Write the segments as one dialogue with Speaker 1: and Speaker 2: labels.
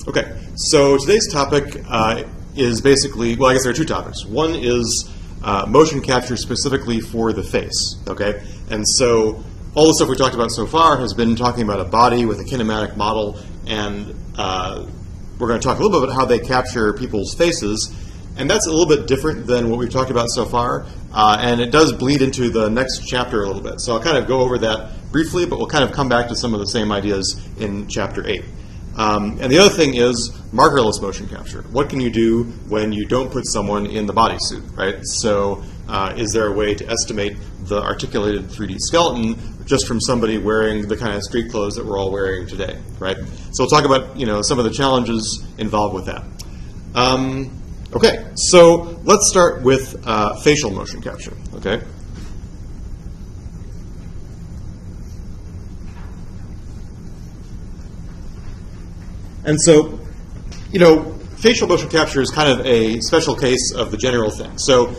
Speaker 1: Okay, so today's topic is basically, well, I guess there are two topics. One is motion capture specifically for the face, okay? And so all the stuff we talked about so far has been talking about a body with a kinematic model, and we're going to talk a little bit about how they capture people's faces, and that's a little bit different than what we've talked about so far, and it does bleed into the next chapter a little bit. So I'll kind of go over that briefly, but we'll kind of come back to some of the same ideas in Chapter 8. And the other thing is markerless motion capture. What can you do when you don't put someone in the bodysuit, right? So is there a way to estimate the articulated 3D skeleton just from somebody wearing the kind of street clothes that we're all wearing today, right? So we'll talk about, you know, some of the challenges involved with that. Okay, so let's start with facial motion capture, okay? And so, you know, facial motion capture is kind of a special case of the general thing. So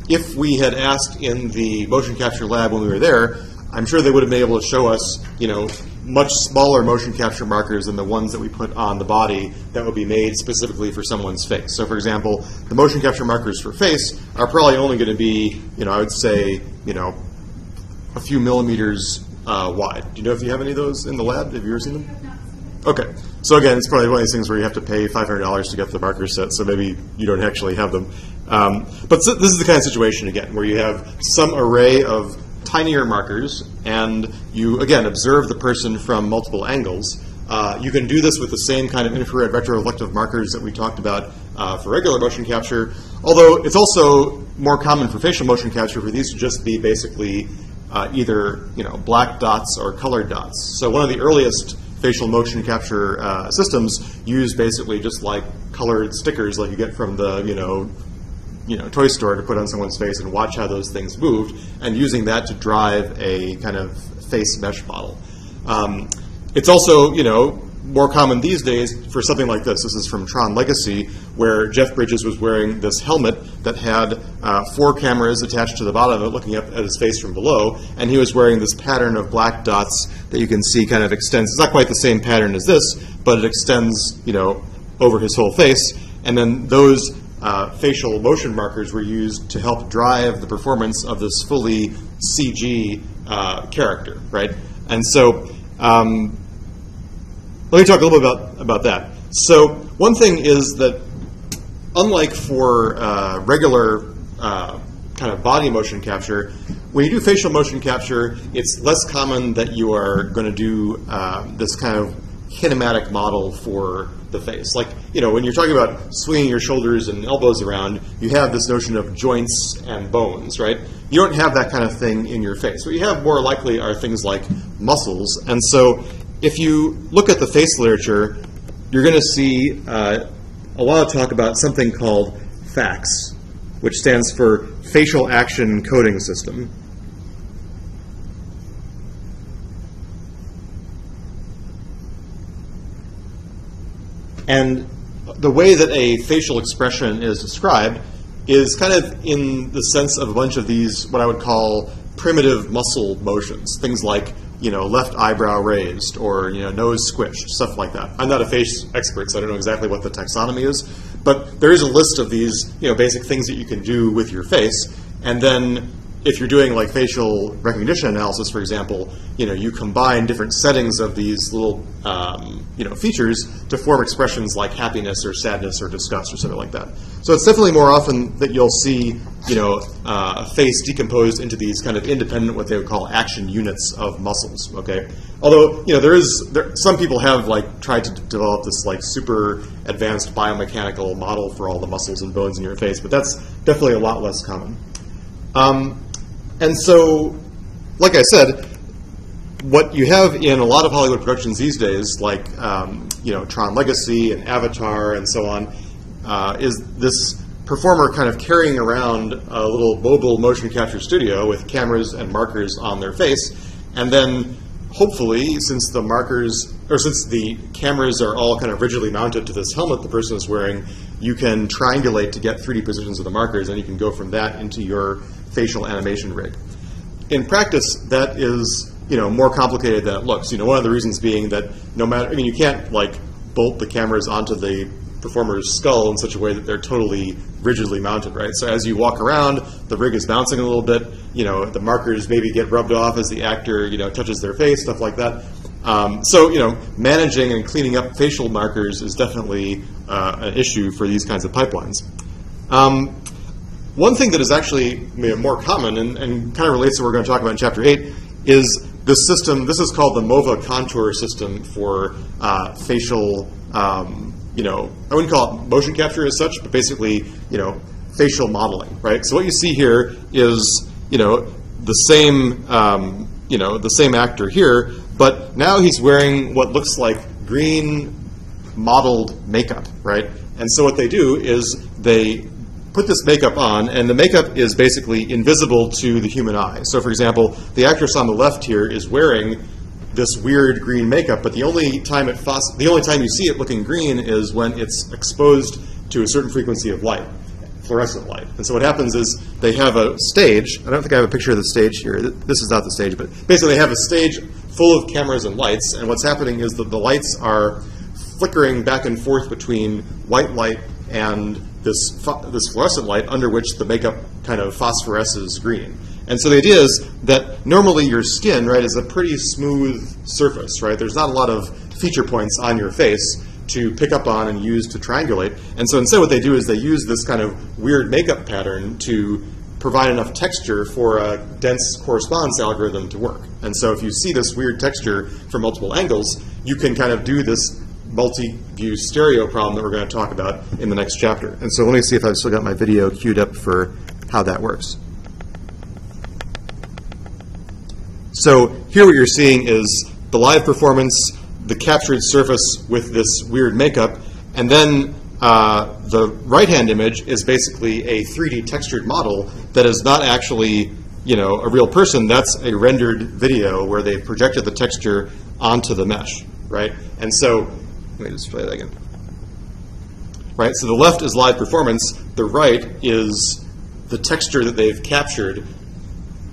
Speaker 1: if we had asked in the motion capture lab when we were there, I'm sure they would have been able to show us, you know, much smaller motion capture markers than the ones that we put on the body that would be made specifically for someone's face. So for example, the motion capture markers for face are probably only going to be, you know, I would say, you know, a few millimeters wide. Do you know if you have any of those in the lab? Have you ever seen them? Okay, so again, it's probably one of these things where you have to pay $500 to get the marker set, so maybe you don't actually have them. But this is the kind of situation, again, where you have some array of tinier markers, and you, again, observe the person from multiple angles. You can do this with the same kind of infrared retroreflective markers that we talked about for regular motion capture, although it's also more common for facial motion capture for these to just be basically either, you know, black dots or colored dots. So one of the earliest facial motion capture systems use basically just like colored stickers like you get from the, you know, toy store to put on someone's face and watch how those things moved, and using that to drive a kind of face mesh model. It's also, you know, more common these days for something like this. This is from Tron Legacy, where Jeff Bridges was wearing this helmet that had 4 cameras attached to the bottom of it looking up at his face from below, and he was wearing this pattern of black dots that you can see kind of extends. It's not quite the same pattern as this, but it extends, you know, over his whole face, and then those facial motion markers were used to help drive the performance of this fully CG character, right? And so let me talk a little bit about that. So one thing is that unlike for regular kind of body motion capture, when you do facial motion capture, it's less common that you are going to do this kind of kinematic model for the face. Like, you know, when you're talking about swinging your shoulders and elbows around, you have this notion of joints and bones, right? You don't have that kind of thing in your face. What you have more likely are things like muscles. And so if you look at the face literature, you're going to see a lot of talk about something called FACS, which stands for Facial Action Coding System. And the way that a facial expression is described is kind of in the sense of a bunch of these, what I would call primitive muscle motions, things like, you know, left eyebrow raised or, you know, nose squished, stuff like that. I'm not a face expert, so I don't know exactly what the taxonomy is, but there is a list of these, you know, basic things that you can do with your face, and then if you're doing like facial recognition analysis, for example, you know, you combine different settings of these little, you know, features to form expressions like happiness or sadness or disgust or something like that. So it's definitely more often that you'll see, you know, a face decomposed into these kind of independent, what they would call action units of muscles. Okay, although, you know, some people have like tried to develop this like super advanced biomechanical model for all the muscles and bones in your face, but that's definitely a lot less common. And so, like I said, what you have in a lot of Hollywood productions these days, like you know, Tron Legacy and Avatar and so on, is this performer kind of carrying around a little mobile motion capture studio with cameras and markers on their face, and then hopefully, since the markers, or since the cameras are all kind of rigidly mounted to this helmet the person is wearing, you can triangulate to get 3D positions of the markers, and you can go from that into your facial animation rig. In practice, that is, you know, more complicated than it looks. You know, one of the reasons being that no matter, I mean, you can't like bolt the cameras onto the performer's skull in such a way that they're totally rigidly mounted, right? So as you walk around, the rig is bouncing a little bit. The markers maybe get rubbed off as the actor, touches their face, stuff like that. So managing and cleaning up facial markers is definitely an issue for these kinds of pipelines. One thing that is actually more common and kind of relates to what we're going to talk about in Chapter 8 is this system. This is called the MOVA Contour system for facial, I wouldn't call it motion capture as such, but basically, facial modeling, right? So what you see here is, the same, the same actor here, but now he's wearing what looks like green modeled makeup, right? And so what they do is they put this makeup on, and the makeup is basically invisible to the human eye. So for example, the actress on the left here is wearing this weird green makeup, but the only time you see it looking green is when it's exposed to a certain frequency of light, fluorescent light. And so what happens is they have a stage. I don't think I have a picture of the stage here. This is not the stage, but basically they have a stage full of cameras and lights, and what's happening is that the lights are flickering back and forth between white light and this fluorescent light under which the makeup kind of phosphoresces green. And so the idea is that normally your skin, right, is a pretty smooth surface, right? There's not a lot of feature points on your face to pick up on and use to triangulate. And so instead what they do is they use this kind of weird makeup pattern to provide enough texture for a dense correspondence algorithm to work. And so if you see this weird texture from multiple angles, you can kind of do this multi-view stereo problem that we're going to talk about in the next chapter. And so let me see if I've still got my video queued up for how that works. So here what you're seeing is the live performance, the captured surface with this weird makeup, and then the right-hand image is basically a 3D textured model that is not actually, a real person. That's a rendered video where they've projected the texture onto the mesh, right? And so, let me just play that again. Right, so the left is live performance. The right is the texture that they've captured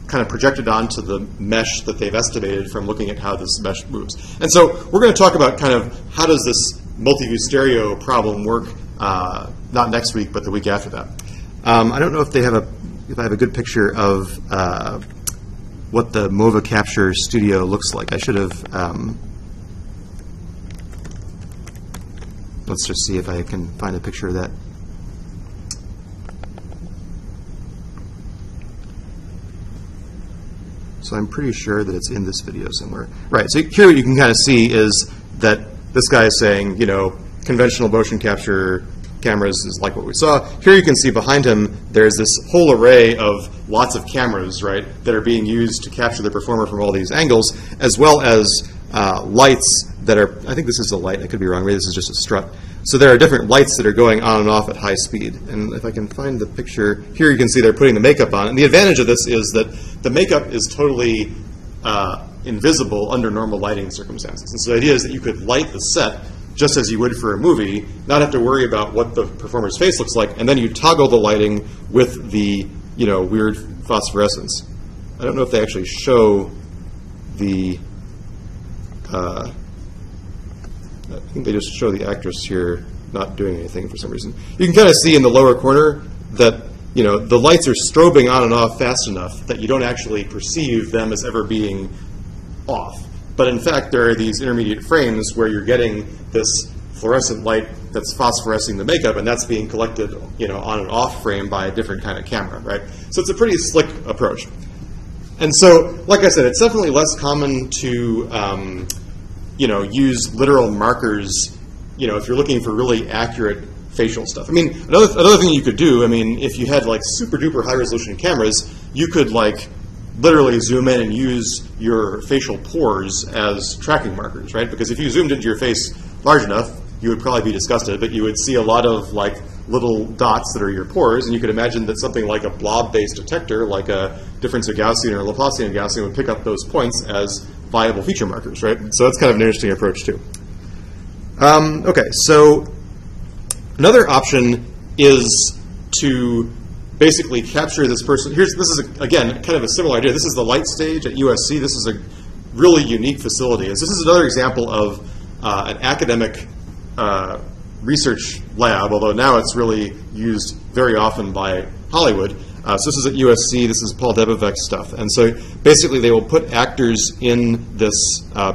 Speaker 1: kind of projected onto the mesh that they've estimated from looking at how this mesh moves. And so we're going to talk about kind of how does this multi-view stereo problem work, not next week, but the week after that. I don't know if I have a good picture of what the MOVA Capture Studio looks like. I should have, let's just see if I can find a picture of that. So I'm pretty sure that it's in this video somewhere. Right, so here what you can kind of see is that this guy is saying, conventional motion capture cameras is like what we saw. Here you can see behind him there's this whole array of lots of cameras, right, that are being used to capture the performer from all these angles, as well as lights that are, I think this is a light, I could be wrong, maybe this is just a strut. So there are different lights that are going on and off at high speed. And if I can find the picture, here you can see they're putting the makeup on. And the advantage of this is that the makeup is totally invisible under normal lighting circumstances. And so the idea is that you could light the set just as you would for a movie, not have to worry about what the performer's face looks like, and then you toggle the lighting with the weird phosphorescence. I don't know if they actually show the I think they just show the actress here not doing anything for some reason. You can kind of see in the lower corner that the lights are strobing on and off fast enough that you don't actually perceive them as ever being off. But in fact, there are these intermediate frames where you're getting this fluorescent light that's phosphorescing the makeup, and that's being collected on an off frame by a different kind of camera, right? So it's a pretty slick approach. And so, like I said, it's definitely less common to use literal markers, if you're looking for really accurate facial stuff. I mean, another thing you could do, if you had like super duper high resolution cameras, you could like literally zoom in and use your facial pores as tracking markers, right? Because if you zoomed into your face large enough, you would probably be disgusted, but you would see a lot of like little dots that are your pores, and you could imagine that something like a blob-based detector, like a difference of Gaussian or Laplacian Gaussian, would pick up those points as viable feature markers, right? So that's kind of an interesting approach too. Okay, so another option is to basically capture this person. This is, again, kind of a similar idea. This is the Light Stage at USC. This is a really unique facility. This is another example of an academic research lab, although now it's really used very often by Hollywood. So this is at USC. This is Paul Debevec's stuff. And so basically they will put actors in this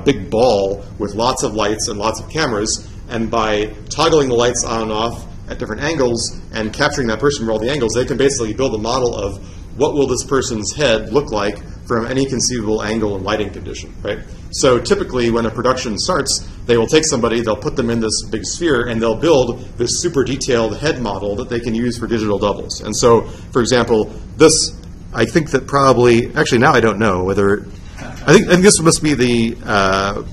Speaker 1: big ball with lots of lights and lots of cameras, and by toggling the lights on and off at different angles and capturing that person from all the angles, they can basically build a model of what will this person's head look like from any conceivable angle and lighting condition, right? So typically when a production starts, they will take somebody, they'll put them in this big sphere, and they'll build this super detailed head model that they can use for digital doubles. And so, for example, this, I think that probably, actually now I don't know whether, I think this must be the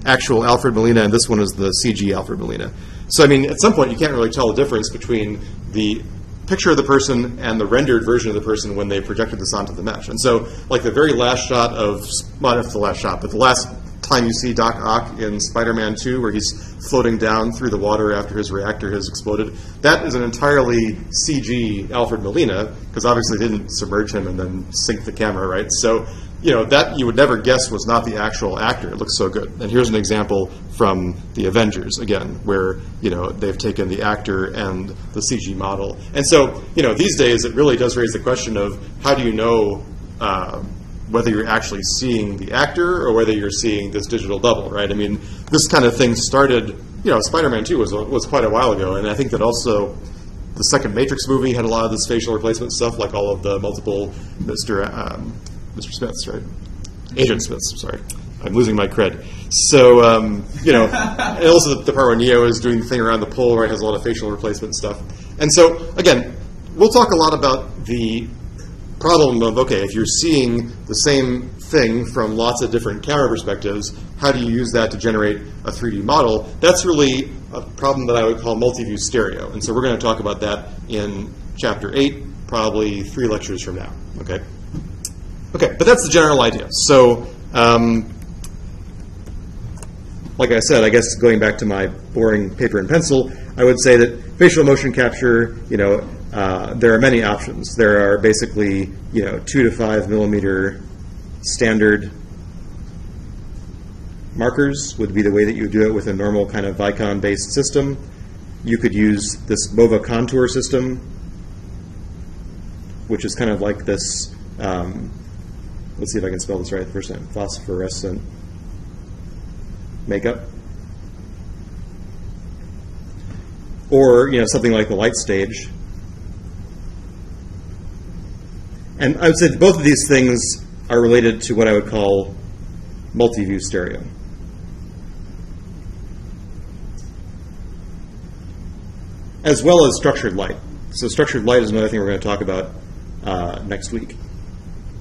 Speaker 1: actual Alfred Molina, and this one is the CG Alfred Molina. So I mean, at some point you can't really tell the difference between the picture of the person and the rendered version of the person when they projected this onto the mesh. And so, like the very last shot of, well, not the last shot, but the last time you see Doc Ock in Spider-Man 2, where he's floating down through the water after his reactor has exploded, that is an entirely CG Alfred Molina, because obviously they didn't submerge him and then sync the camera, right? So, you know, that you would never guess was not the actual actor. It looks so good. And here's an example from the Avengers, again, where, you know, they've taken the actor and the CG model. And so, you know, these days it really does raise the question of how do you know whether you're actually seeing the actor or whether you're seeing this digital double, right? I mean, this kind of thing started, you know, Spider-Man 2 was quite a while ago, and I think that also the second Matrix movie had a lot of this facial replacement stuff, like all of the multiple Mr. Smiths, right? Agent Smiths, sorry. I'm losing my cred. So, you know, and also the part where Neo is doing the thing around the pole, right, has a lot of facial replacement stuff. And so, again, we'll talk a lot about the problem of, okay, if you're seeing the same thing from lots of different camera perspectives, how do you use that to generate a 3D model? That's really a problem that I would call multi-view stereo. And so we're going to talk about that in Chapter 8, probably 3 lectures from now, okay? Okay, but that's the general idea. So, like I said, I guess going back to my boring paper and pencil, I would say that facial motion capture, you know, there are many options. There are basically, you know, 2 to 5 millimeter standard markers would be the way that you would do it with a normal kind of Vicon-based system. You could use this MOVA Contour system, which is kind of like this, let's see if I can spell this right the first time, phosphorescent makeup. Or, you know, something like the Light Stage. And I would say that both of these things are related to what I would call multi-view stereo. As well as structured light. So structured light is another thing we're going to talk about next week,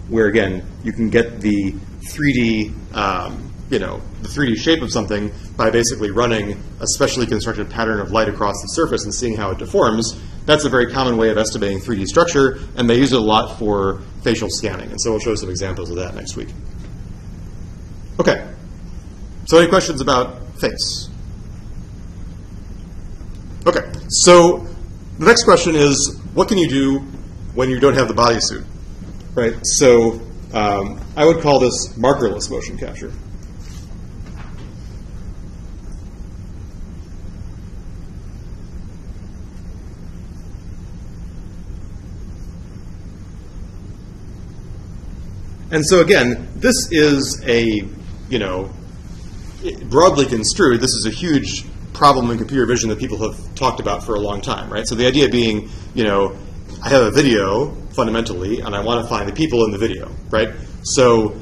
Speaker 1: where again, you can get the 3D, you know, the 3D shape of something by basically running a specially constructed pattern of light across the surface and seeing how it deforms. That's a very common way of estimating 3D structure, and they use it a lot for facial scanning. And so we'll show some examples of that next week. Okay. So any questions about face? Okay. So the next question is, what can you do when you don't have the bodysuit? Right? So I would call this markerless motion capture. And so again, this is a, you know, broadly construed, this is a huge problem in computer vision that people have talked about for a long time, right? So the idea being, you know, I have a video, fundamentally, and I want to find the people in the video, right? So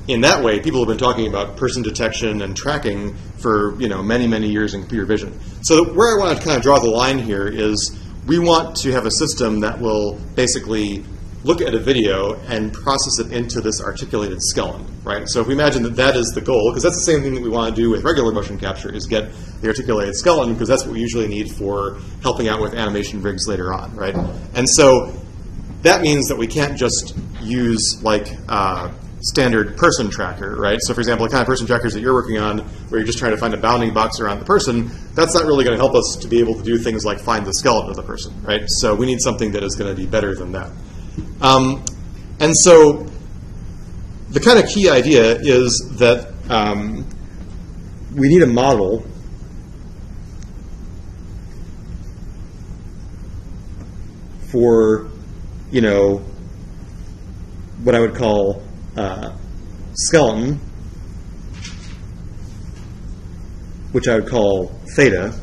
Speaker 1: in that way, people have been talking about person detection and tracking for, you know, many, many years in computer vision. So where I want to kind of draw the line here is we want to have a system that will basically look at a video and process it into this articulated skeleton, right? So if we imagine that that is the goal, because that's the same thing that we want to do with regular motion capture, is get the articulated skeleton, because that's what we usually need for helping out with animation rigs later on, right? And so that means that we can't just use like standard person tracker, right? So for example, the kind of person trackers that you're working on, where you're just trying to find a bounding box around the person, that's not really going to help us to be able to do things like find the skeleton of the person, right? So we need something that is going to be better than that. And so the kind of key idea is that we need a model for, you know, what I would call skeleton, which I would call theta,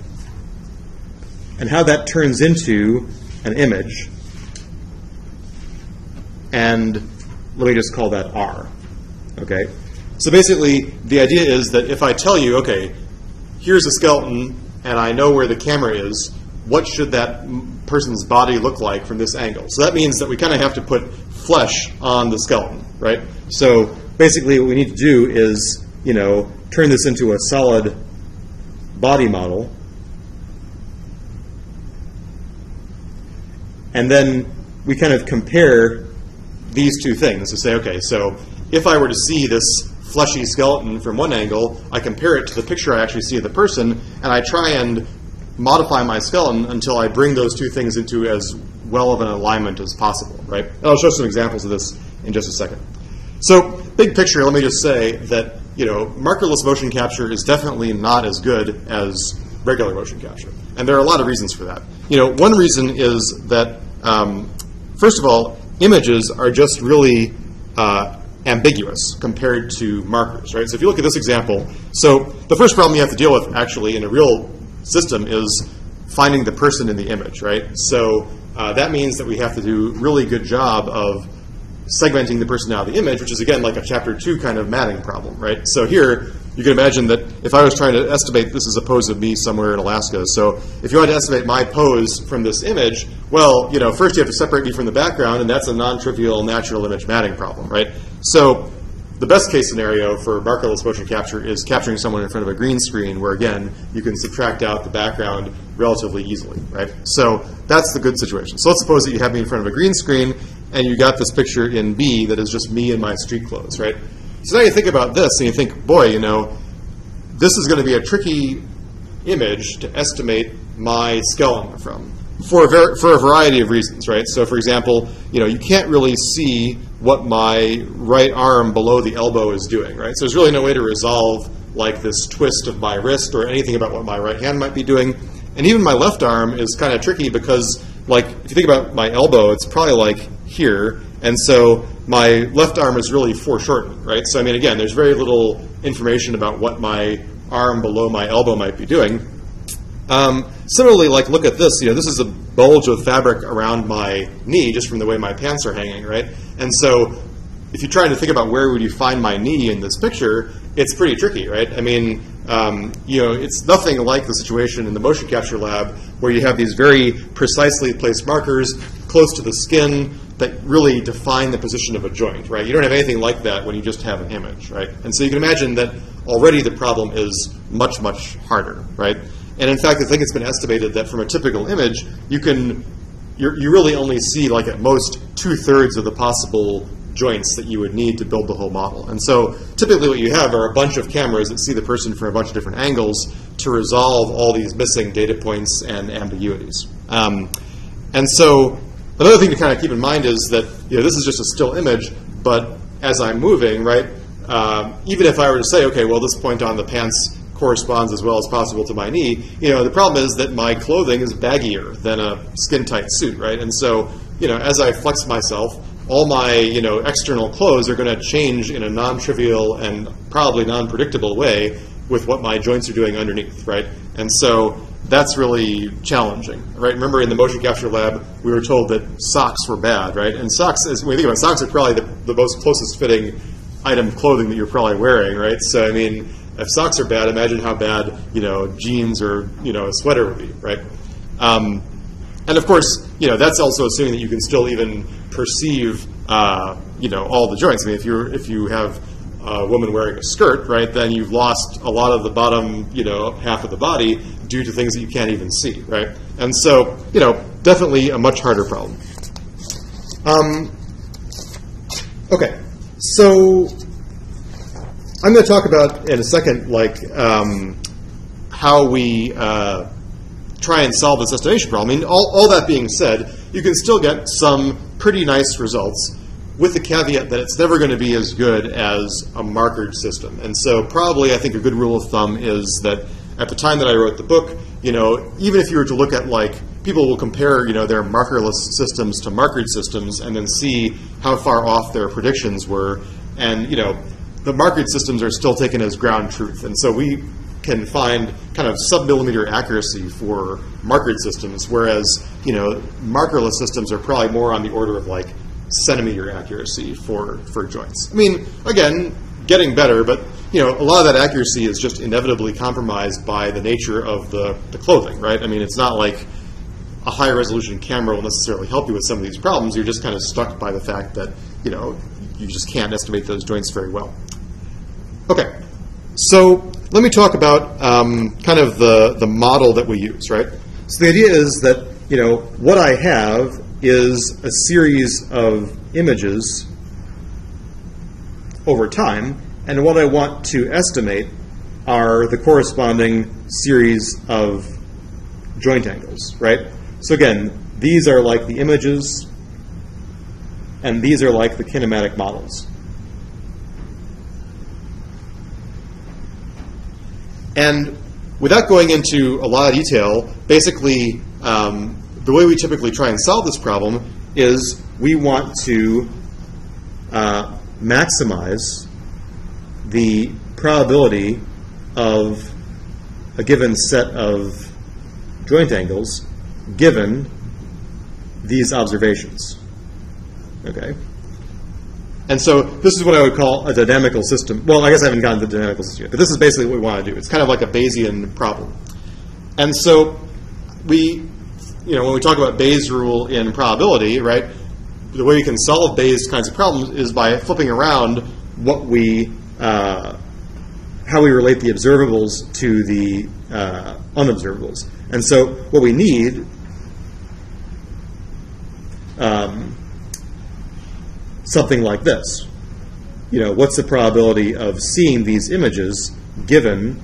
Speaker 1: and how that turns into an image, and let me just call that R. Okay? So basically, the idea is that if I tell you, okay, here's a skeleton, and I know where the camera is, what should that person's body look like from this angle? So that means that we kind of have to put flesh on the skeleton, right? So basically what we need to do is, you know, turn this into a solid body model, and then we kind of compare these two things to say, okay, so if I were to see this fleshy skeleton from one angle, I compare it to the picture I actually see of the person, and I try and modify my skeleton until I bring those two things into as well of an alignment as possible, right? And I'll show some examples of this in just a second. So, big picture, let me just say that, you know, markerless motion capture is definitely not as good as regular motion capture. And there are a lot of reasons for that. You know, one reason is that, first of all, images are just really ambiguous compared to markers, right? So if you look at this example, so the first problem you have to deal with actually in a real system is finding the person in the image, right? So that means that we have to do a really good job of segmenting the person out of the image, which is again like a chapter 2 kind of matting problem, right? So here you can imagine that if I was trying to estimate, this is a pose of me somewhere in Alaska, so if you wanted to estimate my pose from this image, well, you know, first you have to separate me from the background, and that's a non-trivial natural image matting problem, right? So the best case scenario for markerless motion capture is capturing someone in front of a green screen where, again, you can subtract out the background relatively easily, right? So that's the good situation. So let's suppose that you have me in front of a green screen and you got this picture in B that is just me in my street clothes, right? So now you think about this and you think, boy, you know, this is going to be a tricky image to estimate my skeleton from for a variety of reasons, right? So for example, you know, you can't really see what my right arm below the elbow is doing, right? So there's really no way to resolve like this twist of my wrist or anything about what my right hand might be doing. And even my left arm is kind of tricky because, like, if you think about my elbow, it's probably like here, and so my left arm is really foreshortened, right? So I mean, again, there's very little information about what my arm below my elbow might be doing. Similarly, like, look at this. You know, this is a bulge of fabric around my knee just from the way my pants are hanging, right? And so if you're trying to think about where would you find my knee in this picture, it's pretty tricky, right? I mean, you know, it's nothing like the situation in the motion capture lab where you have these very precisely placed markers close to the skin that really define the position of a joint, right? You don't have anything like that when you just have an image, right? And so you can imagine that already the problem is much, much harder, right? And in fact, I think it's been estimated that from a typical image, you really only see, like, at most 2/3 of the possible joints that you would need to build the whole model. And so typically what you have are a bunch of cameras that see the person from a bunch of different angles to resolve all these missing data points and ambiguities. And so another thing to kind of keep in mind is that, you know, this is just a still image, but as I'm moving, right, even if I were to say, okay, well, this point on the pants corresponds as well as possible to my knee, you know, the problem is that my clothing is baggier than a skin-tight suit, right? And so, you know, as I flex myself, all my, you know, external clothes are going to change in a non-trivial and probably non-predictable way with what my joints are doing underneath, right? And so that's really challenging, right? Remember in the motion capture lab, we were told that socks were bad, right? And socks, when you think about it, socks are probably the most closest fitting item of clothing that you're probably wearing, right? So, I mean, if socks are bad, imagine how bad, you know, jeans or, you know, a sweater would be, right? And of course, you know, that's also assuming that you can still even perceive, you know, all the joints. I mean, if you have a woman wearing a skirt, right, then you've lost a lot of the bottom, you know, half of the body due to things that you can't even see, right? And so, you know, definitely a much harder problem. Okay, so I'm going to talk about in a second, like, how we try and solve this estimation problem. I mean, all that being said, you can still get some pretty nice results with the caveat that it's never going to be as good as a markered system. And so probably I think a good rule of thumb is that at the time that I wrote the book, you know, even if you were to look at, like, people will compare, their markerless systems to markered systems and then see how far off their predictions were. And, the markered systems are still taken as ground truth. And so we can find kind of sub-millimeter accuracy for markered systems, whereas, markerless systems are probably more on the order of like centimeter accuracy for joints. I mean, again, getting better, but a lot of that accuracy is just inevitably compromised by the nature of the clothing, right? I mean, it's not like a high resolution camera will necessarily help you with some of these problems. You're just kind of stuck by the fact that, you just can't estimate those joints very well. Okay, so let me talk about kind of the model that we use, right? So the idea is that, what I have is a series of images over time, and what I want to estimate are the corresponding series of joint angles, right? So again, these are like the images, and these are like the kinematic models. And without going into a lot of detail, basically, the way we typically try and solve this problem is we want to maximize the probability of a given set of joint angles given these observations. Okay? And so this is what I would call a dynamical system. Well, I guess I haven't gotten to the dynamical system yet, but this is basically what we want to do. It's kind of like a Bayesian problem. And so we, when we talk about Bayes' rule in probability, right, the way we can solve Bayes kinds of problems is by flipping around what we, how we relate the observables to the unobservables. And so what we need something like this. What's the probability of seeing these images given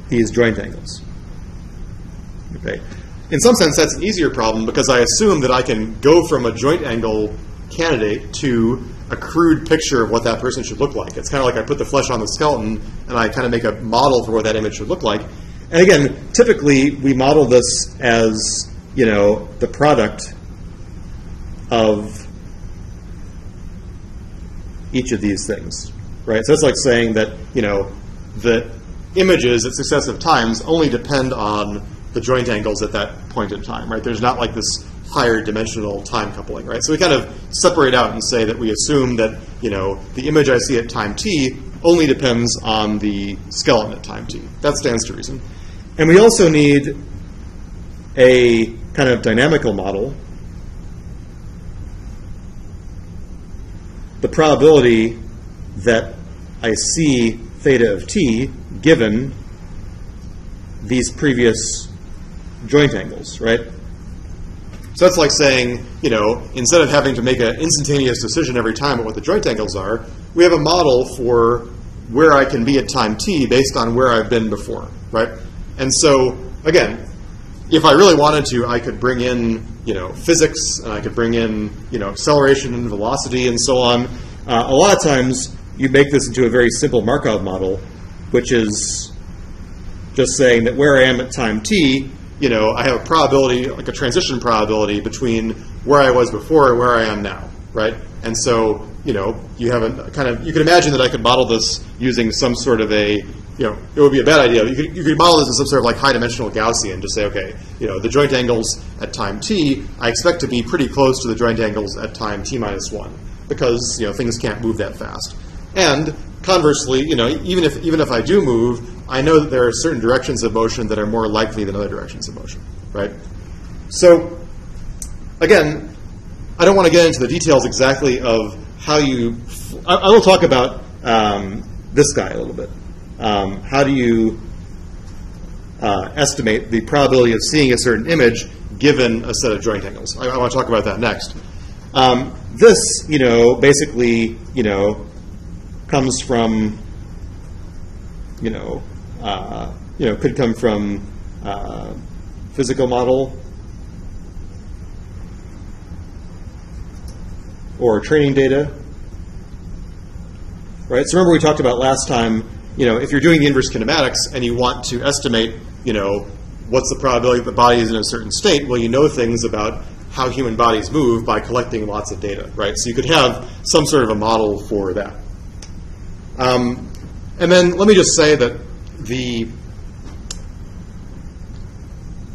Speaker 1: these joint angles? Okay. In some sense, that's an easier problem because I assume that I can go from a joint angle candidate to a crude picture of what that person should look like. It's kind of like I put the flesh on the skeleton and I kind of make a model for what that image should look like. And again, typically we model this as, the product of each of these things, right? So it's like saying that, the images at successive times only depend on the joint angles at that point in time, right? There's not like this higher dimensional time coupling, right? So we kind of separate out and say that we assume that, the image I see at time t only depends on the skeleton at time t. That stands to reason. And we also need a kind of dynamical model. The probability that I see theta of t given these previous joint angles, right? So that's like saying, instead of having to make an instantaneous decision every time about what the joint angles are, we have a model for where I can be at time t based on where I've been before, right? And so, again, if I really wanted to, I could bring in, physics, and I could bring in, acceleration and velocity and so on. A lot of times, you make this into a very simple Markov model, which is just saying that where I am at time t, I have a probability, like a transition probability between where I was before and where I am now, right? And so, you have a kind of, you can imagine that I could model this using some sort of a, it would be a bad idea. You could model this as some sort of like high-dimensional Gaussian, just say, okay, the joint angles at time t, I expect to be pretty close to the joint angles at time t minus 1, because, things can't move that fast. And conversely, even if I do move, I know that there are certain directions of motion that are more likely than other directions of motion, right? So, again, I don't want to get into the details exactly of how you, I will talk about this guy a little bit. How do you estimate the probability of seeing a certain image given a set of joint angles? I want to talk about that next. This, basically, comes from, could come from physical model or training data, right? So remember we talked about last time, if you're doing the inverse kinematics and you want to estimate, what's the probability that the body is in a certain state? Well, you know things about how human bodies move by collecting lots of data, right? So you could have some sort of a model for that. And then let me just say that the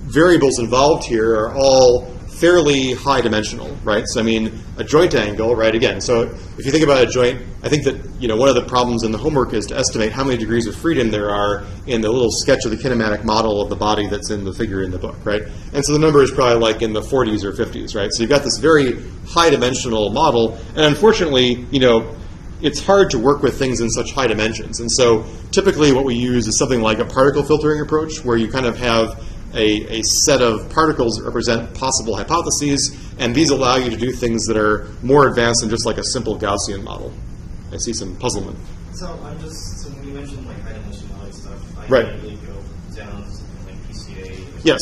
Speaker 1: variables involved here are all fairly high dimensional, right? So I mean, a joint angle, right? Again, so if you think about a joint, I think that one of the problems in the homework is to estimate how many degrees of freedom there are in the little sketch of the kinematic model of the body that's in the figure in the book, right? And so the number is probably like in the 40s or 50s, right? So you've got this very high dimensional model, and unfortunately, it's hard to work with things in such high dimensions. And so typically what we use is something like a particle filtering approach, where you kind of have a set of particles that represent possible hypotheses, and these allow you to do things that are more advanced than just like a simple Gaussian model. I see some puzzlement.
Speaker 2: So when you mentioned like high dimensionality stuff, I
Speaker 1: right.
Speaker 2: immediately go down to something like PCA.
Speaker 1: Yes.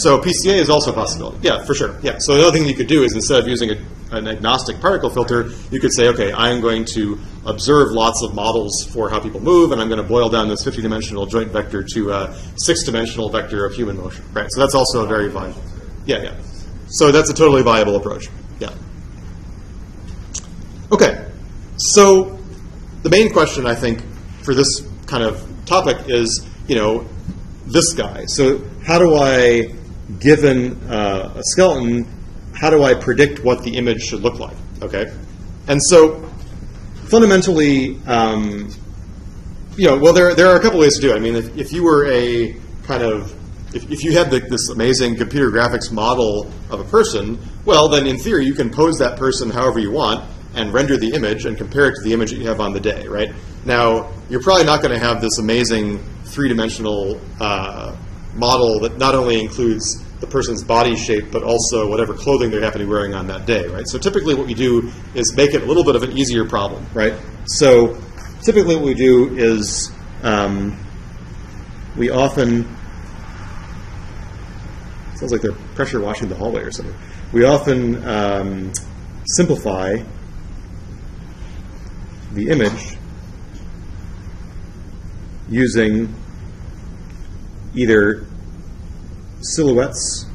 Speaker 1: So PCA is also a possibility. Yeah, for sure. Yeah. So the other thing you could do is, instead of using an agnostic particle filter, you could say, okay, I'm going to observe lots of models for how people move, and I'm going to boil down this 50-dimensional joint vector to a 6-dimensional vector of human motion. Right. So that's also a very viable. Yeah, yeah. So that's a totally viable approach. Yeah. Okay. So the main question, I think, for this kind of topic is, this guy. So how do I, given a skeleton, how do I predict what the image should look like? Okay, and so fundamentally, well, there are a couple ways to do it. I mean, if you were a kind of, if you had this amazing computer graphics model of a person, well, then in theory you can pose that person however you want and render the image and compare it to the image that you have on the day, right? Now, you're probably not going to have this amazing 3-dimensional model that not only includes the person's body shape, but also whatever clothing they happen to be wearing on that day, right? So typically what we do is make it a little bit of an easier problem, right? So typically what we do is we often, sounds like they're pressure washing the hallway or something. We often simplify the image using either silhouettes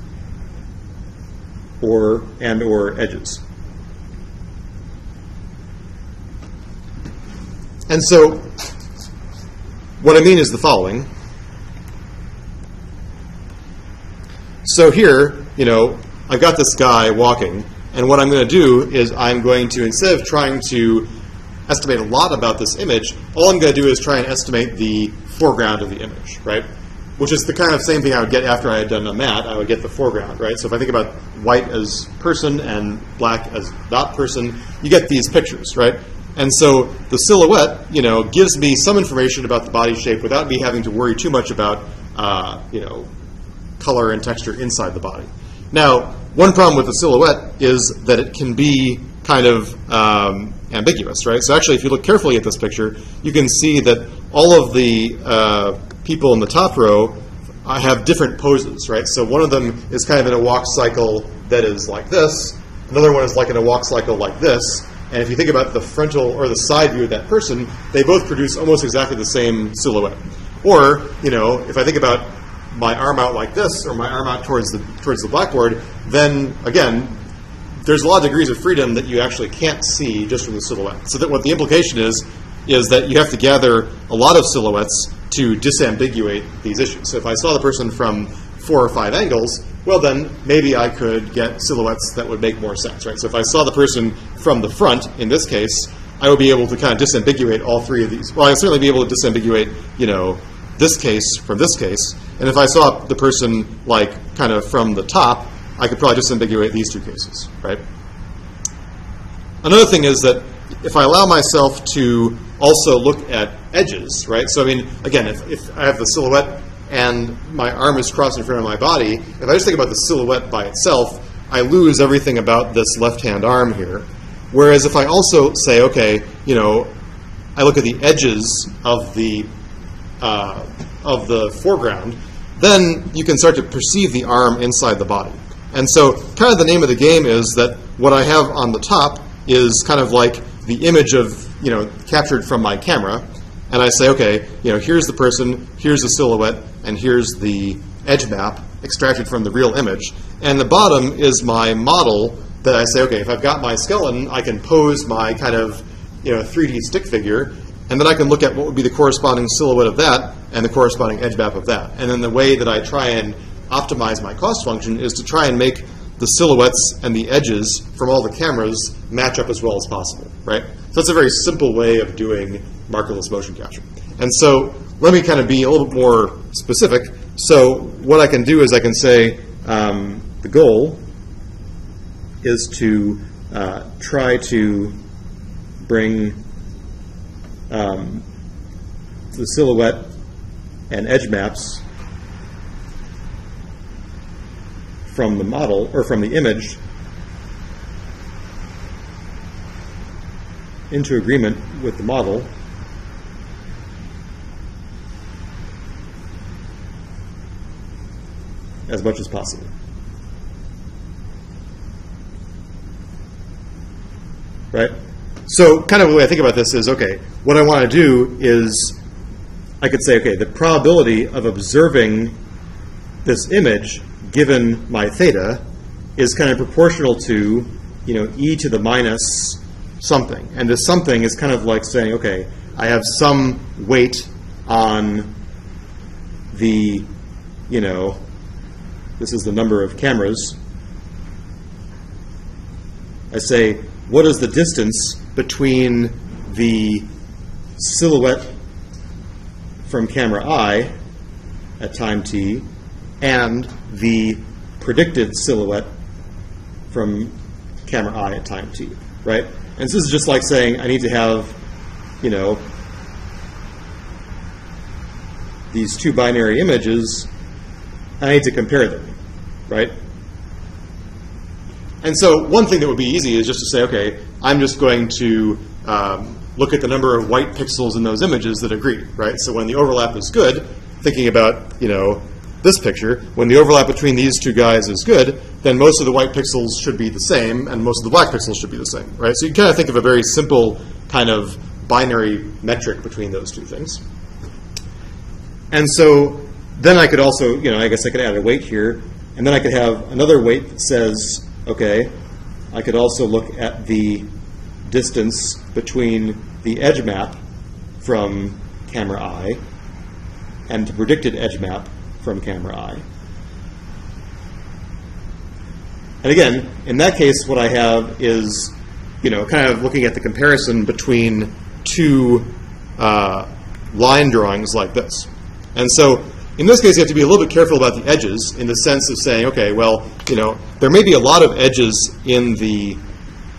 Speaker 1: or edges. And so what I mean is the following. So here, I've got this guy walking, and what I'm going to do is I'm going to, instead of trying to estimate a lot about this image, all I'm going to do is try and estimate the foreground of the image, right? Which is the kind of same thing I would get after I had done a matte. I would get the foreground, right? So if I think about white as person and black as not person, you get these pictures, right? And so the silhouette, gives me some information about the body shape without me having to worry too much about, color and texture inside the body. Now, one problem with the silhouette is that it can be kind of ambiguous, right? So actually, if you look carefully at this picture, you can see that all of the people in the top row have different poses, right? So one of them is kind of in a walk cycle that is like this. Another one is like in a walk cycle like this. And if you think about the frontal or the side view of that person, they both produce almost exactly the same silhouette. Or, if I think about my arm out like this, or my arm out towards the blackboard, then again, there's a lot of degrees of freedom that you actually can't see just from the silhouette. So that what the implication is that you have to gather a lot of silhouettes to disambiguate these issues. So if I saw the person from 4 or 5 angles, well then maybe I could get silhouettes that would make more sense, right? So if I saw the person from the front, in this case, I would be able to kind of disambiguate all 3 of these. Well, I'd certainly be able to disambiguate, this case from this case. And if I saw the person like kind of from the top, I could probably disambiguate these 2 cases, right? Another thing is that if I allow myself to also look at edges, right? So I mean, again, if I have the silhouette and my arm is crossed in front of my body, if I just think about the silhouette by itself, I lose everything about this left-hand arm here. Whereas if I also say, okay, I look at the edges of the foreground, then you can start to perceive the arm inside the body. And so kind of the name of the game is that what I have on the top is kind of like the image of, captured from my camera. And I say, okay, here's the person, here's the silhouette, and here's the edge map extracted from the real image. And the bottom is my model that I say, okay, if I've got my skeleton, I can pose my kind of 3D stick figure, and then I can look at what would be the corresponding silhouette of that and the corresponding edge map of that. And then the way that I try and optimize my cost function is to try and make the silhouettes and the edges from all the cameras match up as well as possible, right? So that's a very simple way of doing markerless motion capture. And so let me kind of be a little bit more specific. So what I can do is I can say the goal is to try to bring the silhouette and edge maps from the model, or from the image, into agreement with the model as much as possible. Right? So kind of the way I think about this is, okay, what I want to do is I could say, okay, the probability of observing this image given my theta is kind of proportional to, e to the minus something. And this something is kind of like saying, okay, I have some weight on the, this is the number of cameras. I say, what is the distance between the silhouette from camera I at time t and the predicted silhouette from camera I at time t, right? And so this is just like saying I need to have, these two binary images, and I need to compare them, right? And so one thing that would be easy is just to say, okay, I'm just going to look at the number of white pixels in those images that agree, right? So when the overlap is good, thinking about, this picture, when the overlap between these two guys is good, then most of the white pixels should be the same, and most of the black pixels should be the same, right? So you kind of think of a very simple kind of binary metric between those two things. And so then I could also, I guess I could add a weight here, and then I could have another weight that says, okay, I could also look at the distance between the edge map from camera I and the predicted edge map from camera I. And again, in that case, what I have is, kind of looking at the comparison between two line drawings like this. And so in this case, you have to be a little bit careful about the edges in the sense of saying, okay, well, there may be a lot of edges in the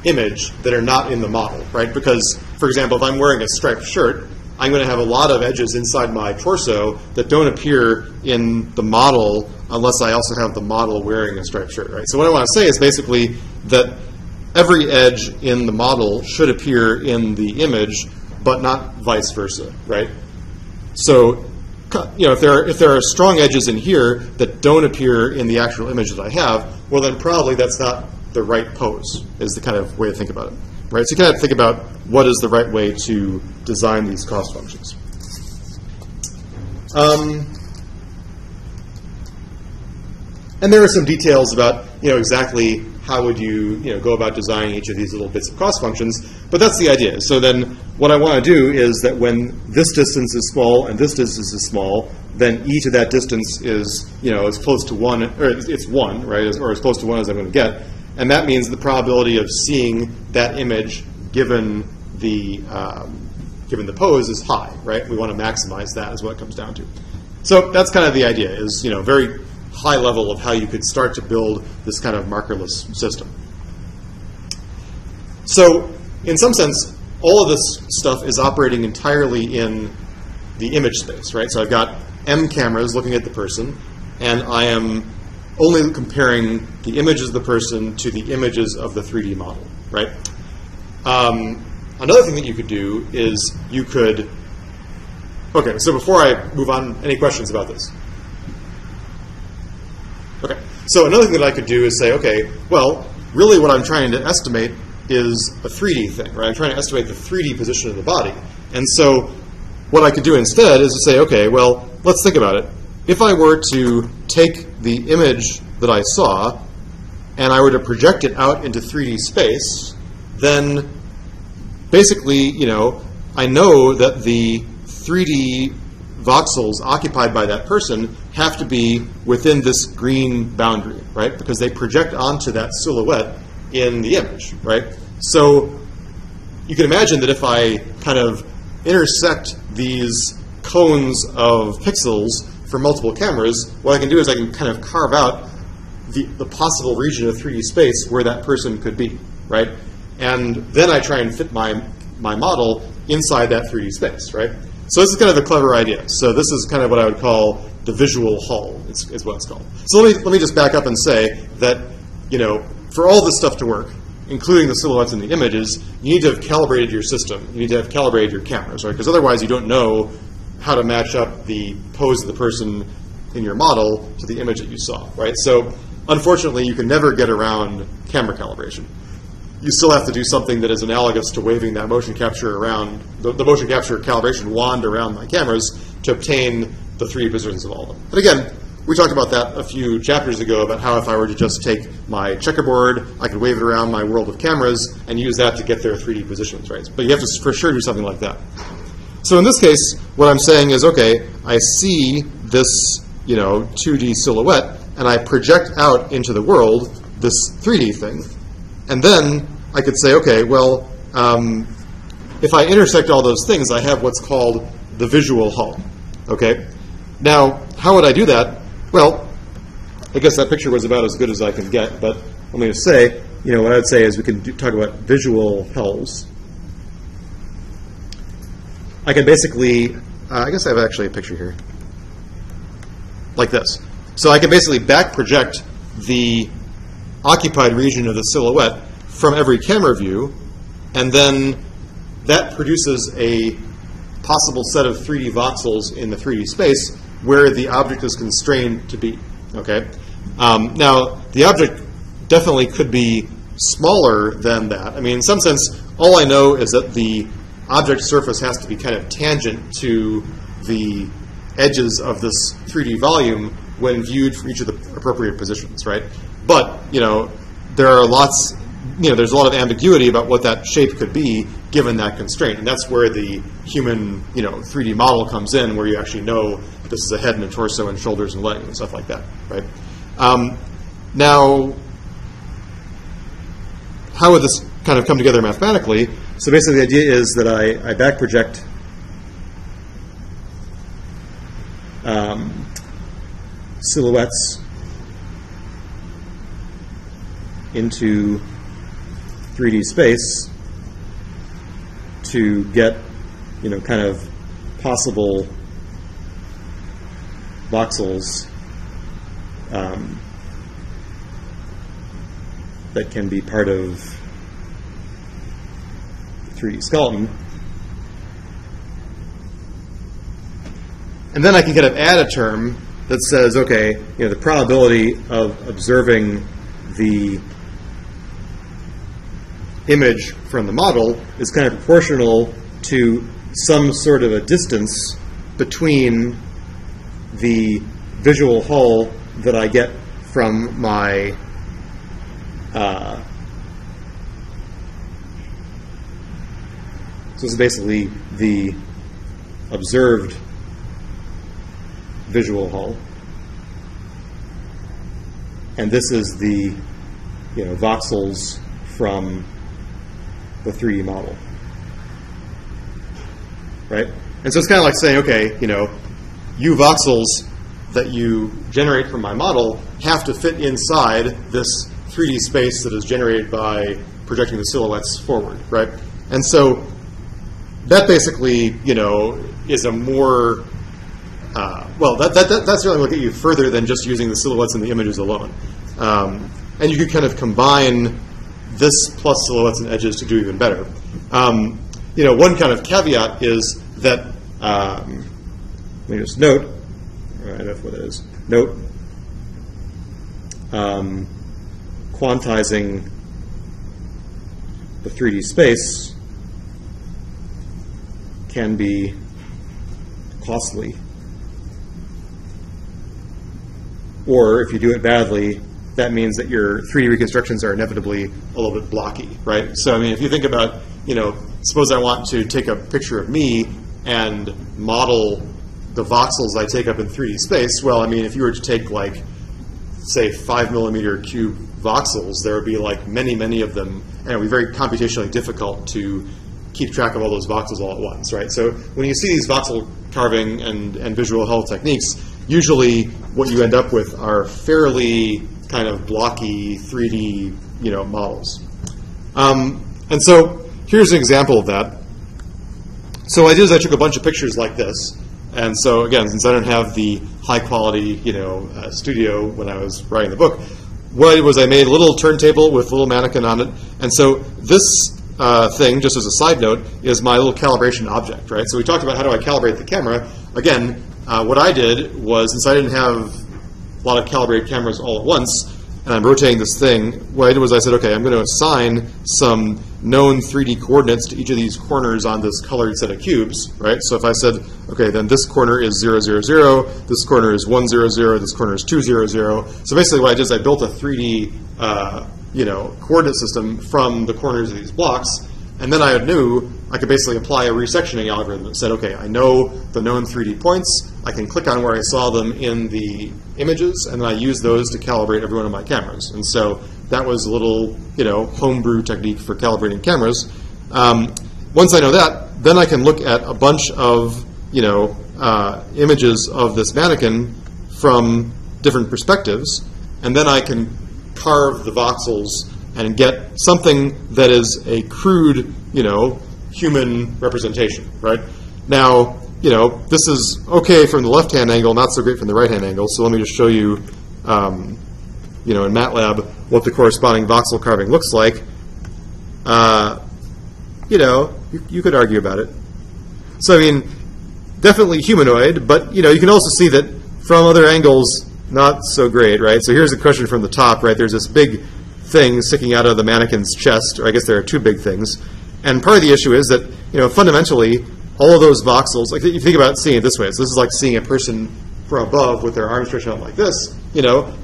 Speaker 1: image that are not in the model, right? Because, for example, if I'm wearing a striped shirt, I'm going to have a lot of edges inside my torso that don't appear in the model unless I also have the model wearing a striped shirt, right? So what I want to say is basically that every edge in the model should appear in the image, but not vice versa, right? So, if there are strong edges in here that don't appear in the actual image that I have, well, then probably that's not the right pose, is the kind of way to think about it, right? So you kind of think about what is the right way to design these cost functions. And there are some details about, exactly how would you, go about designing each of these little bits of cost functions, but that's the idea. So then what I want to do is that when this distance is small and this distance is small, then e to that distance is, as close to 1, or it's 1, right, or as close to 1 as I'm going to get. And that means the probability of seeing that image given the pose is high, right? We want to maximize that is what it comes down to. So that's kind of the idea, is, very high level of how you could start to build this kind of markerless system. So in some sense, all of this stuff is operating entirely in the image space, right? So I've got M cameras looking at the person, and I am only comparing the images of the person to the images of the 3D model, right? Another thing that you could do is you could, okay, so before I move on, any questions about this? Okay, so another thing that I could do is say, okay, well, really what I'm trying to estimate is a 3D thing, right? I'm trying to estimate the 3D position of the body. And so what I could do instead is to say, okay, well, let's think about it. if I were to take the image that I saw and I were to project it out into 3D space, then basically, you know, I know that the 3D voxels occupied by that person have to be within this green boundary, right? Because they project onto that silhouette in the image, right? So you can imagine that if I kind of intersect these cones of pixels for multiple cameras, what I can do is I can kind of carve out the possible region of 3D space where that person could be, right? And then I try and fit my model inside that 3D space, right? So this is kind of a clever idea. So this is kind of what I would call the visual hull, is what it's called. So let me just back up and say that, you know, for all this stuff to work, including the silhouettes and the images, you need to have calibrated your system. You need to have calibrated your cameras, right? Because otherwise you don't know how to match up the pose of the person in your model to the image that you saw, right? So unfortunately, you can never get around camera calibration. You still have to do something that is analogous to waving that motion capture around, the motion capture calibration wand around my cameras to obtain the 3D positions of all of them. And again, we talked about that a few chapters ago about how if I were to just take my checkerboard, I could wave it around my world of cameras and use that to get their 3D positions, right? But you have to for sure do something like that. So in this case, what I'm saying is, okay, I see this, you know, 2D silhouette, and I project out into the world this 3D thing. And then I could say, okay, well, if I intersect all those things, I have what's called the visual hull, okay? Now, how would I do that? Well, I guess that picture was about as good as I can get, but let me just say, you know, what I would say is we can talk about visual hulls. I can basically, I guess I have actually a picture here, like this. So I can basically back project the occupied region of the silhouette from every camera view, and then that produces a possible set of 3D voxels in the 3D space where the object is constrained to be, okay? Now, the object definitely could be smaller than that. I mean, in some sense, all I know is that the object surface has to be kind of tangent to the edges of this 3D volume when viewed from each of the appropriate positions, right? But, you know, there are lots, you know, there's a lot of ambiguity about what that shape could be given that constraint. And that's where the human, you know, 3D model comes in, where you actually know this is a head and a torso and shoulders and legs and stuff like that, right? Now, how would this kind of come together mathematically? So basically the idea is that I back project silhouettes into 3D space to get, you know, kind of possible voxels that can be part of 3D skeleton. And then I can kind of add a term that says, okay, you know, the probability of observing the image from the model is kind of proportional to some sort of a distance between the visual hull that I get from my so this is basically the observed visual hull, and this is the, you know, voxels from the 3D model, right? And so it's kind of like saying, okay, you know, you voxels that you generate from my model have to fit inside this 3D space that is generated by projecting the silhouettes forward, right? And so that basically, you know, is a more, well, that's really going to get you further than just using the silhouettes and the images alone. And you could kind of combine this plus silhouettes and edges to do even better. You know, one kind of caveat is that, let me just note, I don't know what that is, note, quantizing the 3D space can be costly. or if you do it badly, that means that your 3D reconstructions are inevitably a little bit blocky, right? So I mean, if you think about, suppose I want to take a picture of me and model the voxels I take up in 3D space. Well, I mean, if you were to take like, say, 5mm cube voxels, there would be like many of them, and it would be very computationally difficult to keep track of all those voxels all at once, right? So when you see these voxel carving and visual health techniques, usually what you end up with are fairly kind of blocky 3D, models. And so here's an example of that. So what I did is I took a bunch of pictures like this. And so again, since I don't have the high quality, studio when I was writing the book, what I did was I made a little turntable with a little mannequin on it. And so this thing, just as a side note, is my little calibration object, right? So we talked about how do I calibrate the camera. Again, what I did was, since I didn't have a lot of calibrated cameras all at once, and I'm rotating this thing, what I did was I said, okay, I'm going to assign some known 3D coordinates to each of these corners on this colored set of cubes, right? So if I said, okay, then this corner is 0, 0, 0, this corner is 1, 0, 0, this corner is 2, 0, 0. So basically what I did is I built a 3D coordinate system from the corners of these blocks, and then I knew I could basically apply a resectioning algorithm that said, okay, I know the known 3D points, I can click on where I saw them in the images, and then I use those to calibrate every one of my cameras. And so that was a little, homebrew technique for calibrating cameras. Once I know that, then I can look at a bunch of, images of this mannequin from different perspectives, and then I can carve the voxels and get something that is a crude, human representation, right? Now, this is okay from the left-hand angle, not so great from the right-hand angle. So let me just show you, in MATLAB, what the corresponding voxel carving looks like. You could argue about it. So I mean, definitely humanoid, but you can also see that from other angles, not so great, right? So here's a question from the top, right? There's this big thing sticking out of the mannequin's chest, or I guess there are two big things. And part of the issue is that, fundamentally, all of those voxels, like you think about seeing it this way, so this is like seeing a person from above with their arms stretched out like this,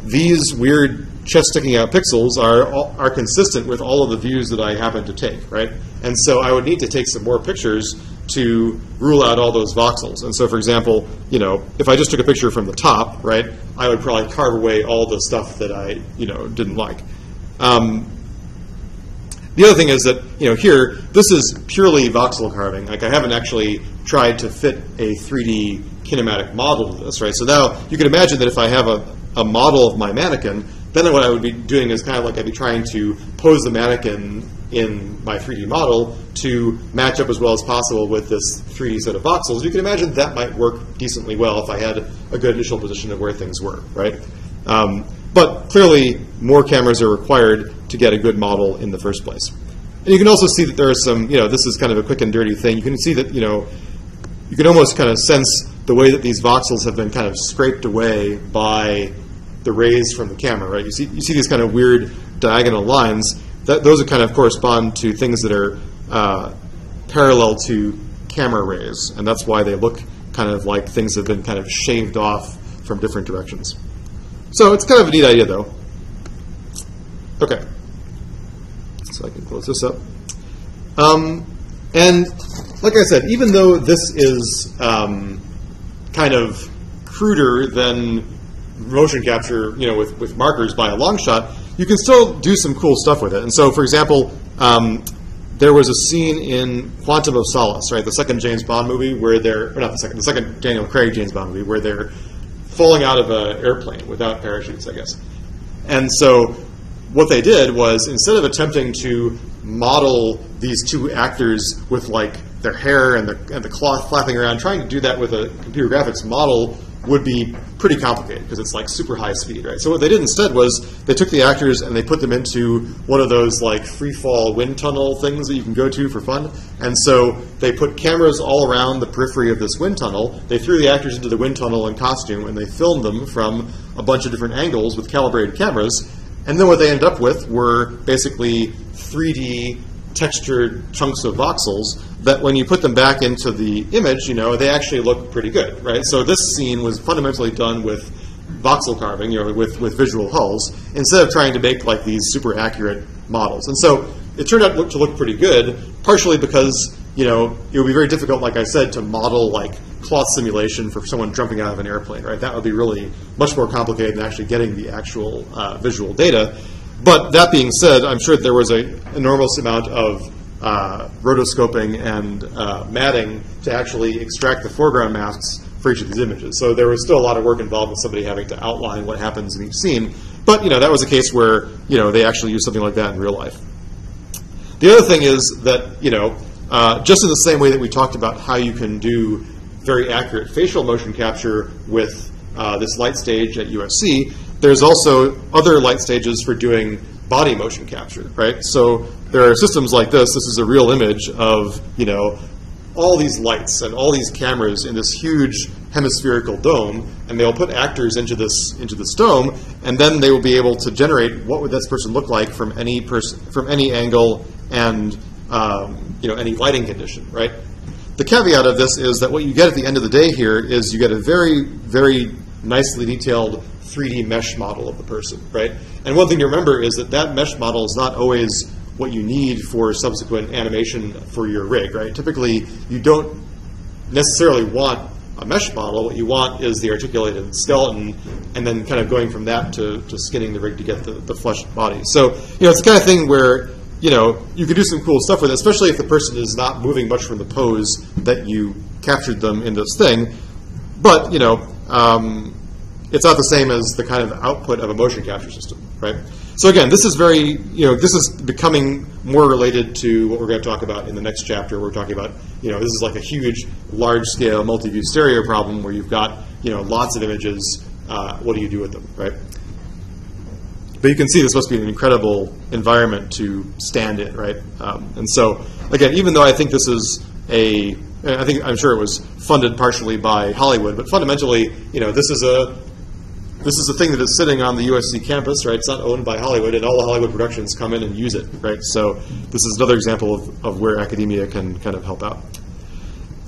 Speaker 1: these weird chest sticking out pixels are consistent with all of the views that I happen to take, right? And so I would need to take some more pictures to rule out all those voxels. And so, for example, if I just took a picture from the top, right, I would probably carve away all the stuff that I, didn't like. The other thing is that, here, this is purely voxel carving. Like, I haven't actually tried to fit a 3D kinematic model to this, right? So now you can imagine that if I have a model of my mannequin, then what I would be doing is kind of like I'd be trying to pose the mannequin in my 3D model to match up as well as possible with this 3D set of voxels. You can imagine that might work decently well if I had a good initial position of where things were, right? But clearly, more cameras are required to get a good model in the first place. And you can also see that there are some, this is kind of a quick and dirty thing. You can see that, you can almost kind of sense the way that these voxels have been kind of scraped away by the rays from the camera, right? You see these kind of weird diagonal lines. Those are kind of correspond to things that are parallel to camera rays, and that's why they look kind of like things have been kind of shaved off from different directions. So it's kind of a neat idea, though. Okay. So I can close this up. And like I said, even though this is kind of cruder than motion capture, with markers by a long shot, you can still do some cool stuff with it. And so, for example, there was a scene in Quantum of Solace, right, the second James Bond movie, where the second Daniel Craig James Bond movie, where they're falling out of an airplane without parachutes, I guess. And so what they did was, instead of attempting to model these two actors with like their hair and the cloth flapping around, trying to do that with a computer graphics model would be pretty complicated because it's like super high speed, right? So what they did instead was they took the actors and they put them into one of those like free fall wind tunnel things that you can go to for fun. And so they put cameras all around the periphery of this wind tunnel. They threw the actors into the wind tunnel in costume and they filmed them from a bunch of different angles with calibrated cameras. And then what they ended up with were basically 3D textured chunks of voxels that when you put them back into the image, they actually look pretty good, right? So this scene was fundamentally done with voxel carving, with visual hulls, instead of trying to make like these super accurate models. And so it turned out to look pretty good, partially because it would be very difficult, like I said, to model like cloth simulation for someone jumping out of an airplane, right? That would be really much more complicated than actually getting the actual visual data. But that being said, I'm sure there was an enormous amount of rotoscoping and matting to actually extract the foreground masks for each of these images. So there was still a lot of work involved with somebody having to outline what happens in each scene. But that was a case where they actually used something like that in real life. The other thing is that just in the same way that we talked about how you can do very accurate facial motion capture with this light stage at USC, there's also other light stages for doing body motion capture, right? So there are systems like this. This is a real image of all these lights and all these cameras in this huge hemispherical dome, and they'll put actors into this dome, and then they will be able to generate what would this person look like from any angle and any lighting condition, right? The caveat of this is that what you get at the end of the day here is you get a very, very nicely detailed 3D mesh model of the person, right? And one thing to remember is that mesh model is not always what you need for subsequent animation for your rig, right? Typically, you don't necessarily want a mesh model. What you want is the articulated skeleton, and then kind of going from that to skinning the rig to get the fleshed body. So, it's the kind of thing where, you can do some cool stuff with it, especially if the person is not moving much from the pose that you captured them in this thing. But, it's not the same as the kind of output of a motion capture system, right? So again, this is very, this is becoming more related to what we're going to talk about in the next chapter. We're talking about, this is like a huge, large-scale multi-view stereo problem where you've got, lots of images. What do you do with them, right? But you can see this must be an incredible environment to stand in, right? And so, again, even though I think this is I'm sure it was funded partially by Hollywood, but fundamentally, this is a thing that is sitting on the USC campus, right? It's not owned by Hollywood, and all the Hollywood productions come in and use it, right? So this is another example of where academia can kind of help out.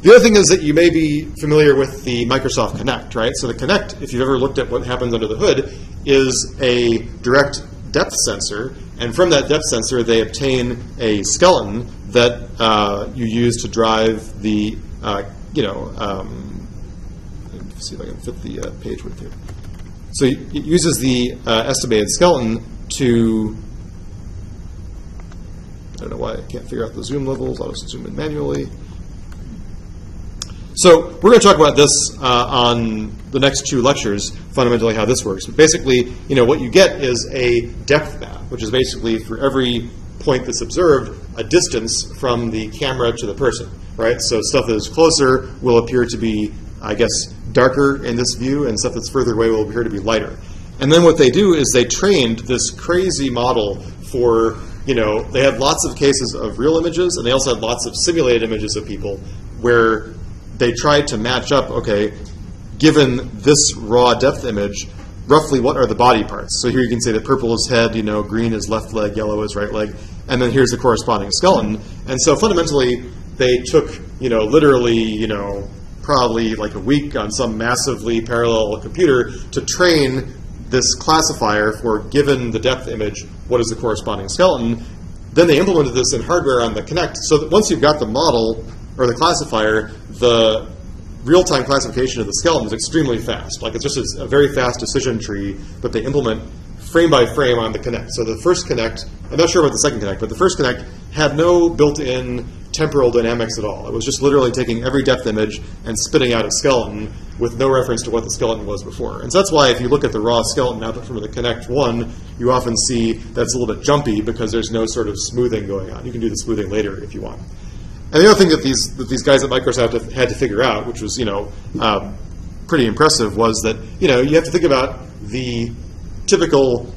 Speaker 1: The other thing is that you may be familiar with the Microsoft Kinect, right? So the Kinect, if you've ever looked at what happens under the hood, is a direct depth sensor, and from that depth sensor they obtain a skeleton that you use to drive the, let's see if I can fit the page width here. So it uses the estimated skeleton to, I don't know why I can't figure out the zoom levels. I'll just zoom in manually. So we're going to talk about this on the next two lectures, fundamentally how this works. But basically, what you get is a depth map, which is basically for every point that's observed, a distance from the camera to the person, right? So stuff that is closer will appear to be, I guess, darker in this view, and stuff that's further away will appear to be lighter. And then what they do is they trained this crazy model for, they had lots of cases of real images, and they also had lots of simulated images of people where they tried to match up, okay, given this raw depth image, roughly what are the body parts? So here you can say that purple is head, green is left leg, yellow is right leg, and then here's the corresponding skeleton. And so fundamentally, they took, literally, probably like a week on some massively parallel computer to train this classifier for, given the depth image, what is the corresponding skeleton. Then they implemented this in hardware on the Kinect, so that once you've got the model or the classifier, the real-time classification of the skeleton is extremely fast. Like, it's just a very fast decision tree that they implement frame by frame on the Kinect. So the first Kinect, I'm not sure about the second Kinect, but the first Kinect had no built-in temporal dynamics at all. It was just literally taking every depth image and spitting out a skeleton with no reference to what the skeleton was before. And so that's why if you look at the raw skeleton output from the Kinect 1, you often see that's a little bit jumpy because there's no sort of smoothing going on. You can do the smoothing later if you want. And the other thing that these guys at Microsoft had to figure out, which was pretty impressive, was that you have to think about the typical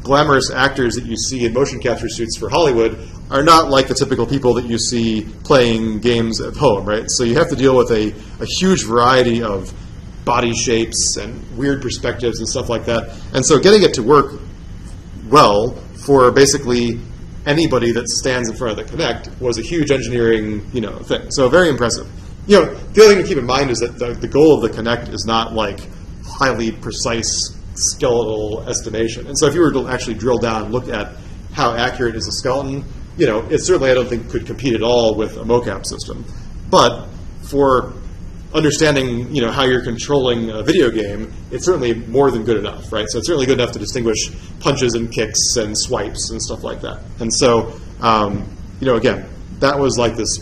Speaker 1: glamorous actors that you see in motion capture suits for Hollywood are not like the typical people that you see playing games at home, right? So you have to deal with a huge variety of body shapes and weird perspectives and stuff like that. And so getting it to work well for basically anybody that stands in front of the Kinect was a huge engineering, thing. So very impressive. The other thing to keep in mind is that the goal of the Kinect is not like highly precise, skeletal estimation. And so if you were to actually drill down and look at how accurate is a skeleton, it certainly, I don't think, could compete at all with a mocap system. But for understanding, how you're controlling a video game, it's certainly more than good enough, right? So it's certainly good enough to distinguish punches and kicks and swipes and stuff like that. And so, again, that was like this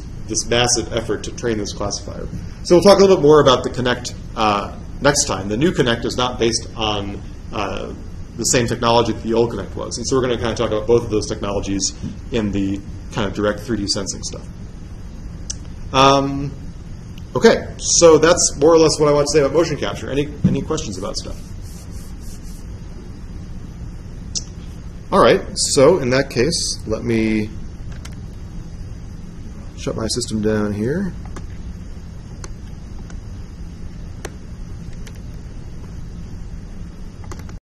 Speaker 1: massive effort to train this classifier. So we'll talk a little bit more about the Kinect next time. The new Kinect is not based on the same technology that the old Kinect was. And so we're going to kind of talk about both of those technologies in the kind of direct 3D sensing stuff. Okay, so that's more or less what I want to say about motion capture. Any questions about stuff? All right, so in that case, let me shut my system down here.